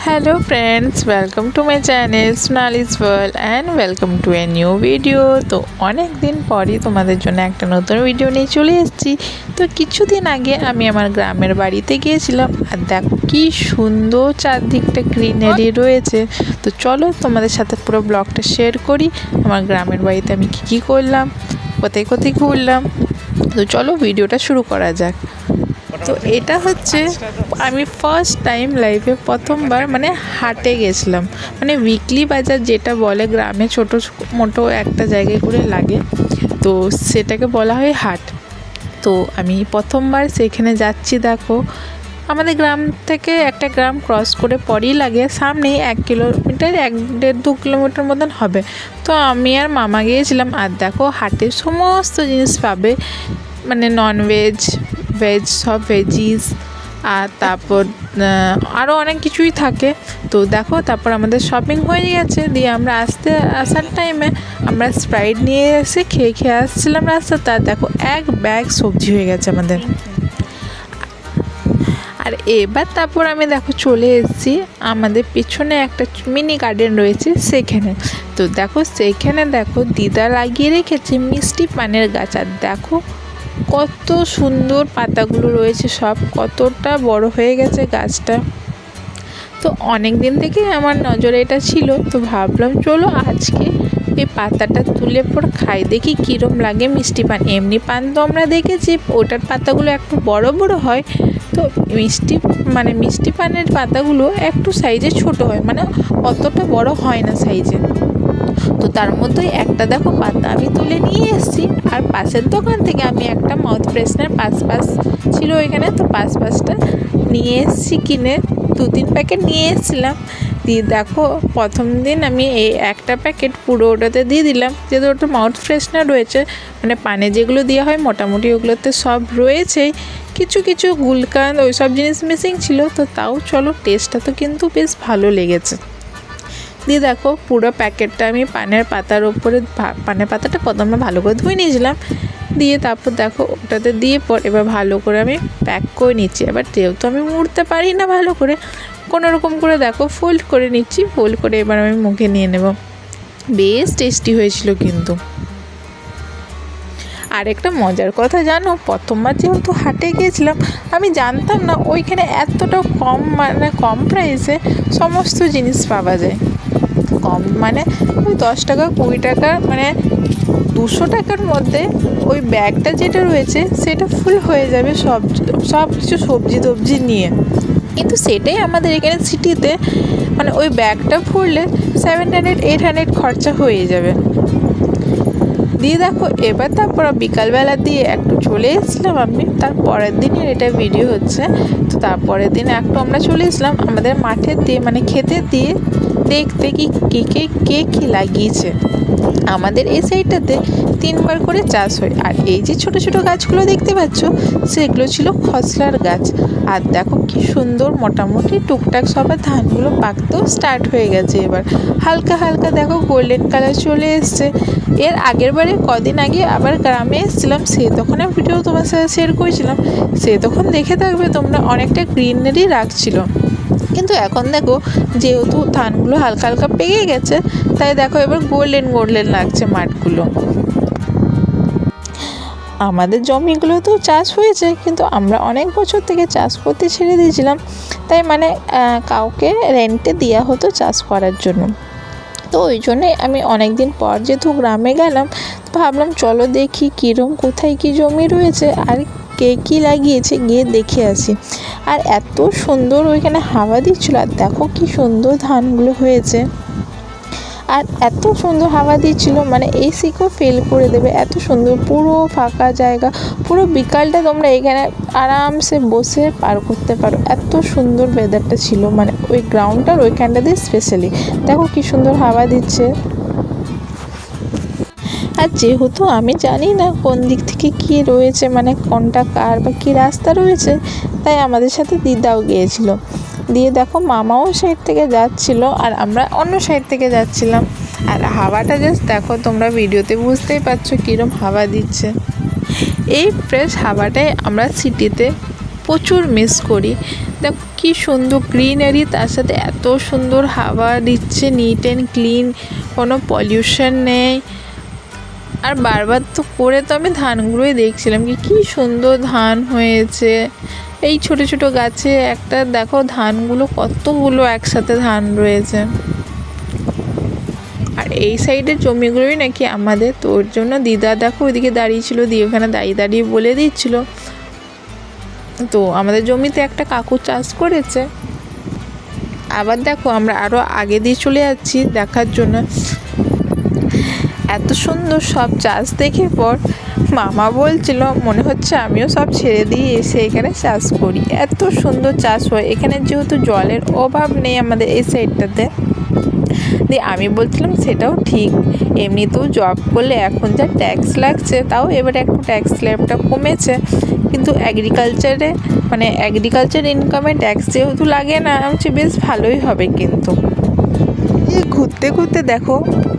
Hello friends, welcome to my channel Sonali's world and welcome to a new video. তো অনেক দিন পরই তোমাদের জন্য একটা নতুন ভিডিও নিয়ে চলে এসেছি। তো কিছুদিন আগে আমি আমার গ্রামের বাড়িতে গিয়েছিলাম, আর দেখো কি সুন্দর চারদিকটা গ্রিনারি রয়েছে। তো চলো তোমাদের সাথে পুরো ব্লগটা শেয়ার করি। আমার গ্রামের বাড়িতে আমি কী করলাম, কোথায় কোথায় ঘুরলাম। তো চলো ভিডিওটা শুরু করা যাক। তো এটা হচ্ছে আমি ফার্স্ট টাইম লাইফে প্রথমবার হাটে গেছিলাম, উইকলি বাজার যেটা বলে গ্রামে ছোটো মোটো একটা জায়গায় করে লাগে, তো সেটাকে বলা হয় হাট। তো আমি প্রথমবার সেখানে যাচ্ছি। দেখো আমাদের গ্রাম থেকে একটা গ্রাম ক্রস করে পরেই লাগে, সামনেই 1 কিলোমিটার 1-1.5-2 কিলোমিটার মতন হবে। তো আমি আর মামা গিয়েছিলাম। আর দেখো হাটে সমস্ত জিনিস পাবে, ননভেজ ভেজ সব ভেজিস, আর তারপর আরও অনেক কিছুই থাকে। তো দেখো তারপর আমাদের শপিং হয়ে গেছে, দিয়ে আমরা আসার টাইমে আমরা স্প্রাইট নিয়ে এসে খেয়ে আসছিলাম রাস্তাতে। আর দেখো এক ব্যাগ সবজি হয়ে গেছে আমাদের। আর এবার তারপর আমি দেখো চলে এসেছি আমাদের পেছনে একটা মিনি গার্ডেন রয়েছে সেখানে। তো দেখো সেইখানে দেখো দিদা লাগিয়ে রেখেছে মিষ্টি পানের গাছ। আর দেখো কত সুন্দর পাতাগুলো রয়েছে, সব কতটা বড় হয়ে গেছে গাছটা। তো অনেক দিন থেকে আমার নজরে এটা ছিল, তো ভাবলাম চলো আজকে এই পাতাটা তুলে পর খাই, দেখি কীরকম লাগে মিষ্টি পান। এমনি পান তো আমরা দেখেছি ওটার পাতাগুলো একটু বড় বড় হয়, তো মিষ্টি পানের পাতাগুলো একটু সাইজে ছোট হয়, অতটা বড় হয় না সাইজে। তো তার মধ্যেই একটা দেখো পাতা আমি তুলে নিয়ে এসেছি। আর পাশের দোকান থেকে আমি একটা মাউথ ফ্রেশনার পাঁচ ছিল ওইখানে, তো পাঁচটা নিয়ে এসেছি কিনে 2-3 প্যাকেট নিয়ে এসেছিলাম। দিয়ে দেখো প্রথম দিন আমি এই একটা প্যাকেট পুরো ওটাতে দিয়ে দিলাম, যেহেতু ওটা মাউথ ফ্রেশনার রয়েছে, পানে যেগুলো দেওয়া হয় মোটামুটি ওগুলোতে সব রয়েছেই, কিছু কিছু গুলকান্দ ওই সব জিনিস মিসিং ছিল। তো তাও চলো টেস্টটা তো কিন্তু বেশ ভালো লেগেছে। দিয়ে দেখো পুরো প্যাকেটটা আমি পানের পাতার ওপরে, পানের পাতাটা প্রথমে ভালো করে ধুয়ে নিয়েছিলাম, দিয়ে তারপর দেখো ওটাতে দিয়ে পর এবার ভালো করে আমি প্যাক করে নিচ্ছি। এবার যেহেতু আমি মুড়তে পারি না ভালো করে, কোনো রকম করে দেখো ফোল্ড করে নিচ্ছি। ফোল্ড করে এবার আমি মুখে নিয়ে নেব। বেশ টেস্টি হয়েছিল কিন্তু। আর একটা মজার কথা জানো, প্রথমবার যেহেতু হাটে গিয়েছিলাম আমি জানতাম না ওইখানে এতটা কম প্রাইসে সমস্ত জিনিস পাওয়া যায়। কম ওই 10 টাকা 20 টাকা 200 টাকার মধ্যে ওই ব্যাগটা যেটা রয়েছে সেটা ফুল হয়ে যাবে সব কিছু সবজি টবজি নিয়ে। কিন্তু সেটাই আমাদের এখানে সিটিতে ওই ব্যাগটা ফুললে 700-800 খরচা হয়ে যাবে। দিয়ে দেখো এবার তারপর বিকালবেলা দিয়ে একটু চলে এসেছিলাম আমি, তার পরের দিনের এটা ভিডিও হচ্ছে। তো তারপরের দিন একটু আমরা চলে এসেছিলাম আমাদের মাঠের দিয়ে ক্ষেতের দিয়ে দেখতে কে কী লাগিয়েছে। আমাদের এই সাইডটাতে 3বার করে চাষ হয়। আর এই যে ছোট ছোট গাছগুলো দেখতে পাচ্ছ সেগুলো ছিল খসলার গাছ। আর দেখো কি সুন্দর মোটামুটি টুকটাক সবার ধানগুলো পাকতেও স্টার্ট হয়ে গেছে। এবার হালকা হালকা দেখো গোল্ডেন কালার চলে এসছে। এর আগের বারে কদিন আগে আবার গ্রামে এসেছিলাম, তখন ভিডিও তোমার সাথে শেয়ার করেছিলাম, তখন দেখে থাকবে তোমরা অনেকটা গ্রিনারি রাখছিল। কিন্তু এখন দেখো যেহেতু ধানগুলো হালকা হালকা পেকে গেছে, তাই দেখো এবার গোল্ডেন লাগছে মাঠগুলো। আমাদের জমিগুলোতেও চাষ হয়েছে, কিন্তু আমরা অনেক বছর থেকে চাষ করতে ছেড়ে দিয়েছিলাম, তাই কাউকে রেন্টে দেওয়া হতো চাষ করার জন্য। তো ওই জন্যে আমি অনেক দিন পর যেহেতু গ্রামে গেলাম, ভাবলাম চলো দেখি কীরকম কোথায় কী জমি রয়েছে আর কে কী লাগিয়েছে, গিয়ে দেখে আসি। আর এত সুন্দর ওইখানে হাওয়া দিচ্ছিলো। আর দেখো কি সুন্দর ধানগুলো হয়েছে, আর এত সুন্দর হাওয়া দিচ্ছিলো এসিকেও ফেল করে দেবে, এত সুন্দর পুরো ফাঁকা জায়গা। পুরো বিকালটা তোমরা এখানে আরামসে বসে পার করতে পারো, এত সুন্দর ওয়েদারটা ছিল ওই গ্রাউন্ডটার ওইখানটা দিয়ে স্পেশালি। দেখো কি সুন্দর হাওয়া দিচ্ছে। আর যেহেতু আমি জানি না কোন দিক থেকে কী রয়েছে, কোনটা কার বা কী রাস্তা রয়েছে, তাই আমাদের সাথে দিদাও গিয়েছিল। দিয়ে দেখো মামাও সাইড থেকে যাচ্ছিল আর আমরা অন্য সাইড থেকে যাচ্ছিলাম। আর হাওয়াটা জাস্ট দেখো, তোমরা ভিডিওতে বুঝতেই পারছো কীরকম হাওয়া দিচ্ছে। এই ফ্রেশ হাওয়াটাই আমরা সিটিতে প্রচুর মিস করি। দেখো কি সুন্দর গ্রিনারি, তার সাথে এত সুন্দর হাওয়া দিচ্ছে, নিট অ্যান্ড ক্লিন, কোনো পলিউশন নেই। আর বারবার তো করে তো আমি ধানগুলোই দেখছিলাম কি সুন্দর ধান হয়েছে। এই ছোট ছোট গাছে একটা দেখো ধানগুলো কতগুলো একসাথে ধান রয়েছে। আর এই সাইডের জমিগুলোই নাকি আমাদের, তো ওর জন্য দিদা দেখো ওইদিকে দাঁড়িয়েছিল, দিয়ে ওখানে দাঁড়িয়ে দাঁড়িয়ে বলে দিচ্ছিল। তো আমাদের জমিতে একটা কাকু চাষ করেছে। আবার দেখো আমরা আরও আগে দিয়ে চলে যাচ্ছি দেখার জন্য। এত সুন্দর সব চাষ দেখে পর মামা বলছিল মনে হচ্ছে আমিও সব ছেড়ে দিয়ে এসে এখানে চাষ করি, এত সুন্দর চাষ হয় এখানে, যেহেতু জলের অভাব নেই আমাদের এই সাইডটাতে। দিয়ে আমি বলছিলাম সেটাও ঠিক, এমনিতেও জব করলে এখন যা ট্যাক্স লাগছে, তাও এবারে একটু ট্যাক্স স্ল্যাবটা কমেছে, কিন্তু এগ্রিকালচার ইনকামে ট্যাক্স যেহেতু লাগে না, আমি বলছি বেশ ভালোই হবে। কিন্তু ঘুরতে ঘুরতে দেখো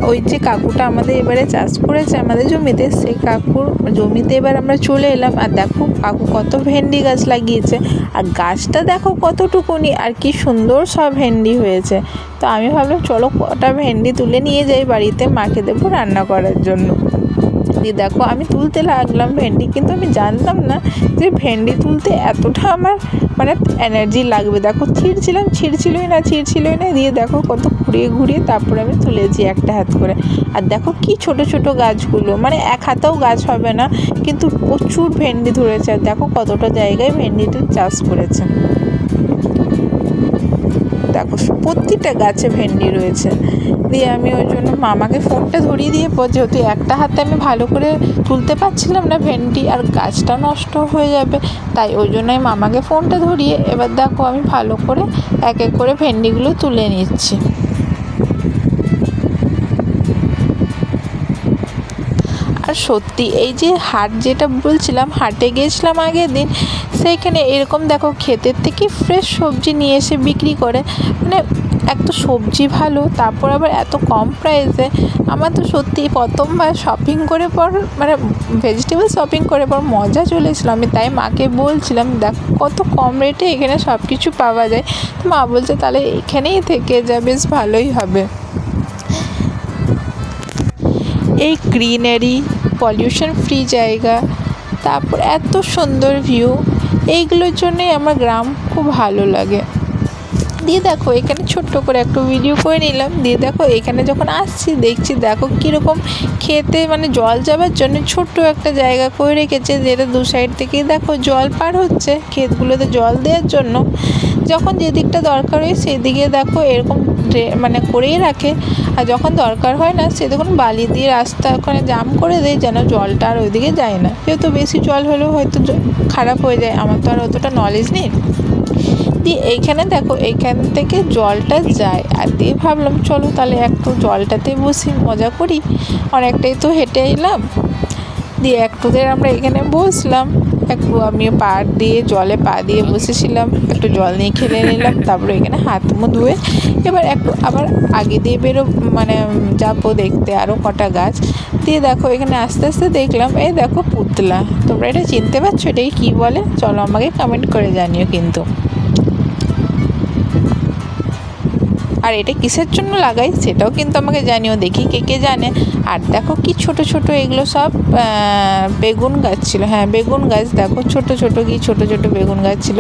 ওই যে কাকুটা আমাদের এবারে চাষ করেছে আমাদের জমিতে, সেই কাকুর জমিতে এবার আমরা চলে এলাম। আর দেখো কাকু কত ভেন্ডি গাছ লাগিয়েছে, আর গাছটা দেখো কতটুকুনি, আর কি সুন্দর সব ভেন্ডি হয়েছে। তো আমি ভাবলাম চলো কটা ভেন্ডি তুলে নিয়ে যাই বাড়িতে, মাকে দেবো রান্না করার জন্য। দিয়ে দেখো আমি তুলতে লাগলাম ভেন্ডি, কিন্তু আমি জানতাম না যে ভেন্ডি তুলতে এতটা আমার এনার্জি লাগবে। দেখো ছিঁড়ছিলই না। দিয়ে দেখো কত ঘুরিয়ে ঘুরিয়ে তারপরে আমি তুলেছি একটা হাত করে। আর দেখো কি ছোট ছোট গাছগুলো, এক হাতেও গাছ হবে না, কিন্তু প্রচুর ভেন্ডি ধরেছে। আর দেখো কতটা জায়গায় ভেন্ডিটা চাষ করেছে, দেখো প্রতিটা গাছে ভেন্ডি রয়েছে। দিয়ে আমি ওই জন্য মামাকে ফোনটা ধরিয়ে দিয়ে যেহেতু একটা হাতে আমি ভালো করে তুলতে পারছিলাম না ভেন্ডি, আর গাছটা নষ্ট হয়ে যাবে, তাই ওই জন্য আমি মামাকে ফোনটা ধরিয়ে এবার দেখো আমি ভালো করে এক এক করে ভেন্ডিগুলো তুলে নিচ্ছি। আর সত্যি এই যে হাট যেটা বলছিলাম, হাটে গিয়েছিলাম আগের দিন, সেইখানে এরকম দেখো ক্ষেতের থেকে ফ্রেশ সবজি নিয়ে এসে বিক্রি করে, এক তো সবজি ভালো, তারপর আবার এত কম প্রাইসে। আমার তো সত্যি প্রথমবার শপিং করে পর ভেজিটেবল শপিং করে পর মজা চলেছিল। আমি তাই মাকে বলছিলাম দেখো কত কম রেটে এখানে সব কিছু পাওয়া যায়। তো মা বলছে তাহলে এখানেই থেকে যা, বেশ ভালোই হবে। এই গ্রিনারি, পলিউশন ফ্রি জায়গা, তারপর এত সুন্দর ভিউ, এইগুলোর জন্যই আমার গ্রাম খুব ভালো লাগে। দিয়ে দেখো এখানে ছোট্ট করে একটু ভিডিও করে নিলাম। দিয়ে দেখো এখানে যখন আসছি দেখছি দেখো কীরকম খেতে জল যাওয়ার জন্য ছোট্ট একটা জায়গা করে রেখেছে, যেটা দু সাইড থেকেই দেখো জল পার হচ্ছে ক্ষেতগুলোতে জল দেওয়ার জন্য। যখন যেদিকটা দরকার হয় সেদিকে দেখো এরকম করেই রাখে, আর যখন দরকার হয় না সে তখন বালি দিয়ে রাস্তা ওখানে জাম করে দেয়, যেন জলটা আর ওইদিকে যায় না। যেহেতু বেশি জল হলেও হয়তো খারাপ হয়ে যায়, আমার তো আর অতটা নলেজ নেই। দিয়ে এইখানে দেখো এইখান থেকে জলটা যায়, আর দিয়ে ভাবলাম চলো তাহলে একটু জলটাতে বসি, মজা করি, অনেকটাই তো হেঁটে এলাম। দিয়ে একটু দের আমরা এখানে বসলাম, একটু আমি জলে পা দিয়ে বসেছিলাম, একটু জল নিয়ে খেলে নিলাম, তারপরে এখানে হাত মুখ ধুয়ে এবার একটু আবার আগে দিয়ে যাবো দেখতে আরও কটা গাছ। দিয়ে দেখো এখানে আস্তে আস্তে দেখলাম এই দেখো পুতলা, তোমরা এটা চিনতে পারছো এটাকে কী বলে? চলো আমাকে কমেন্ট করে জানিও কিন্তু। আর এটা কিসের জন্য লাগাই সেটাও কিন্তু আমাকে জানিও, দেখি কে জানে। আর দেখো কি ছোট ছোট এগুলো সব বেগুন গাছ ছিল, হ্যাঁ বেগুন গাছ, দেখো ছোট ছোট বেগুন গাছ ছিল।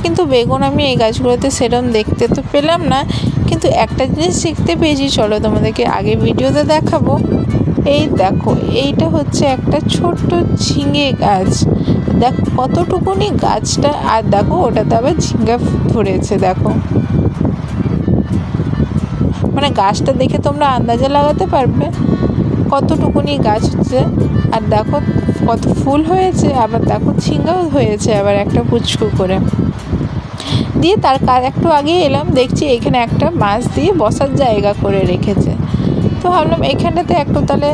কিন্তু বেগুন আমি এই গাছগুলোতে সেরকম দেখতে তো পেলাম না, কিন্তু একটা জিনিস শিখতে পেয়েছি, চলো তোমাদেরকে আগে ভিডিওতে দেখাবো। এই দেখো এইটা হচ্ছে একটা ছোট্ট ঝিঙে গাছ, দেখো কতটুকুনি গাছটা, আর দেখো ওটাতে আবার ঝিঙ্গা ধরেছে। দেখো গাছটা দেখে তোমরা আন্দাজে লাগাতে পারবে কতটুকুনি গাছ হচ্ছে। আর দেখো কত ফুল হয়েছে, আবার দেখো ঝিঙ্গাও হয়েছে আবার একটা পুচকু করে। দিয়ে তার একটু আগে এলাম, দেখছি এখানে একটা মাছ দিয়ে বসার জায়গা করে রেখেছে। তো ভাবলাম এখানটাতে একটু তাহলে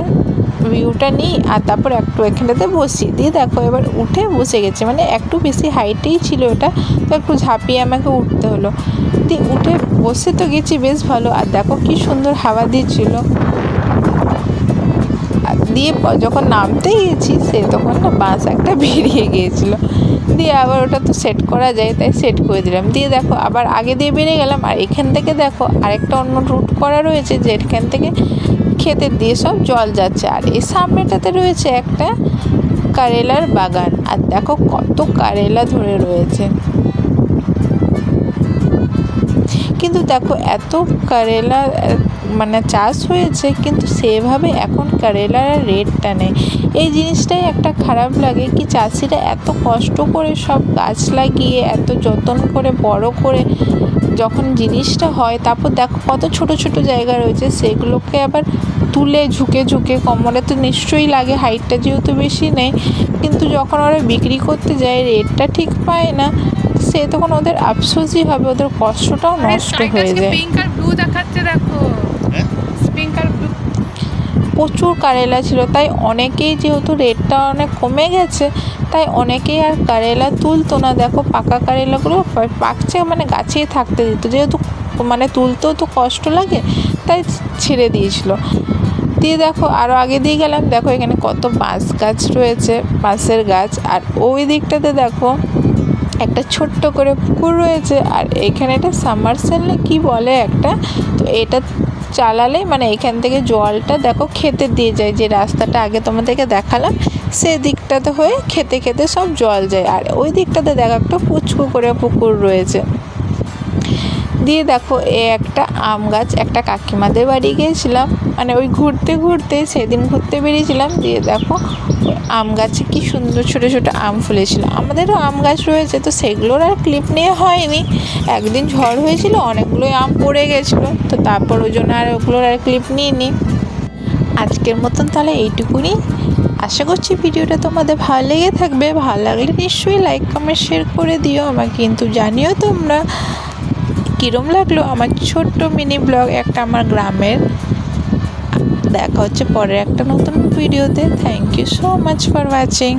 ভিউটা নিই, আর তারপর একটু এখানটাতে বসি। দিয়ে দেখো এবার উঠে বসে গেছে, একটু বেশি হাইটেই ছিল ওটা, তো একটু ঝাঁপিয়ে আমাকে উঠতে হলো। দিয়ে উঠে বসে তো গেছি বেশ ভালো, আর দেখো কি সুন্দর হাওয়া দিচ্ছিল। দিয়ে যখন নামতে গেছি তখন বাঁশ একটা বেরিয়ে গিয়েছিলো। দিয়ে আবার ওটা তো সেট করা যায়, তাই সেট করে দিলাম। দিয়ে দেখো আবার আগে দিয়ে বেরিয়ে গেলাম, আর এখান থেকে দেখো আরেকটা অন্য রুট করা রয়েছে, যেখান থেকে ক্ষেতের দিয়ে সব জল যাচ্ছে। আর এই সামনেটাতে রয়েছে একটা কারেলার বাগান, আর দেখো কত কারেলা ধরে রয়েছে। কিন্তু দেখো এত কারেলা মানে চাষ হয়েছে, কিন্তু সেভাবে এখন কারেলার রেটটা নেই। এই জিনিসটাই একটা খারাপ লাগে, কি চাষিরা এত কষ্ট করে সব গাছ লাগিয়ে এত যত্ন করে বড় করে যখন জিনিসটা হয়, তারপর দেখো কত ছোট ছোট জায়গা রয়েছে, সেগুলোকে আবার তুলে ঝুঁকে ঝুঁকে, কোমরে তো নিশ্চয়ই লাগে, হাইটটা যেহেতু বেশি নেই, কিন্তু যখন ওরা বিক্রি করতে যায় রেটটা ঠিক পায় না, সে তখন ওদের আফসোসই হবে, ওদের কষ্টটাও নষ্ট হয়ে যায়। পিঙ্ক আর ব্লু দেখাচ্ছে, দেখো পিঙ্ক আর ব্লু। প্রচুর কারেলা ছিল, তাই অনেকেই যেহেতু রেটটা অনেক কমে গেছে, তাই অনেকেই আর কারেলা তুলতো না। দেখো পাকা কারেলাগুলো পাকছে মানে গাছেই থাকতে দিত, যেহেতু মানে তুলতেও তো কষ্ট লাগে, তাই ছেড়ে দিয়েছিল। দিয়ে দেখো আরও আগে দিয়ে গেলাম, দেখো এখানে কত বাঁশ গাছ রয়েছে, বাঁশের গাছ। আর ওই দিকটাতে দেখো একটা ছোট্ট করে পুকুর রয়েছে, আর এখানে একটা সাবমার্সিবল কি বলে একটা, তো এটা চালালে মানে এখান থেকে জলটা দেখো খেতে দিয়ে যায়, যে রাস্তাটা আগে তোমাদেরকে দেখালাম সেই দিকটাতে হয়ে খেতে খেতে সব জল যায়। আর ওই দিকটাতে দেখো একটা পুচকু করে পুকুর রয়েছে। দিয়ে দেখো একটা আম গাছ, একটা কাকিমাদের বাড়ি গিয়েছিলাম, মানে ওই ঘুরতে ঘুরতে সেদিন ঘুরতে বেরিয়েছিলাম। দিয়ে দেখো আম গাছে কি সুন্দর ছোটো ছোটো আম ফুলেছিল। আমাদেরও আম গাছ রয়েছে, তো সেগুলোর আর ক্লিপ নিয়ে হয়নি, একদিন ঝড় হয়েছিল অনেকগুলোই আম পড়ে গেছিলো, তো তারপর ওই জন্য আর ওগুলোর আর ক্লিপ নিইনি। আজকের মতন তাহলে এইটুকুনি। আশা করছি ভিডিওটা তোমাদের ভালো লেগে থাকবে, ভালো লাগলে নিশ্চয়ই লাইক কমেন্ট শেয়ার করে দিও আমাকে, কিন্তু জানিও তোমরা কীরম লাগলো আমার ছোট্ট মিনি ব্লগ একটা আমার গ্রামের। দেখা হচ্ছে পরের একটা নতুন ভিডিওতে। Thank you so much for watching.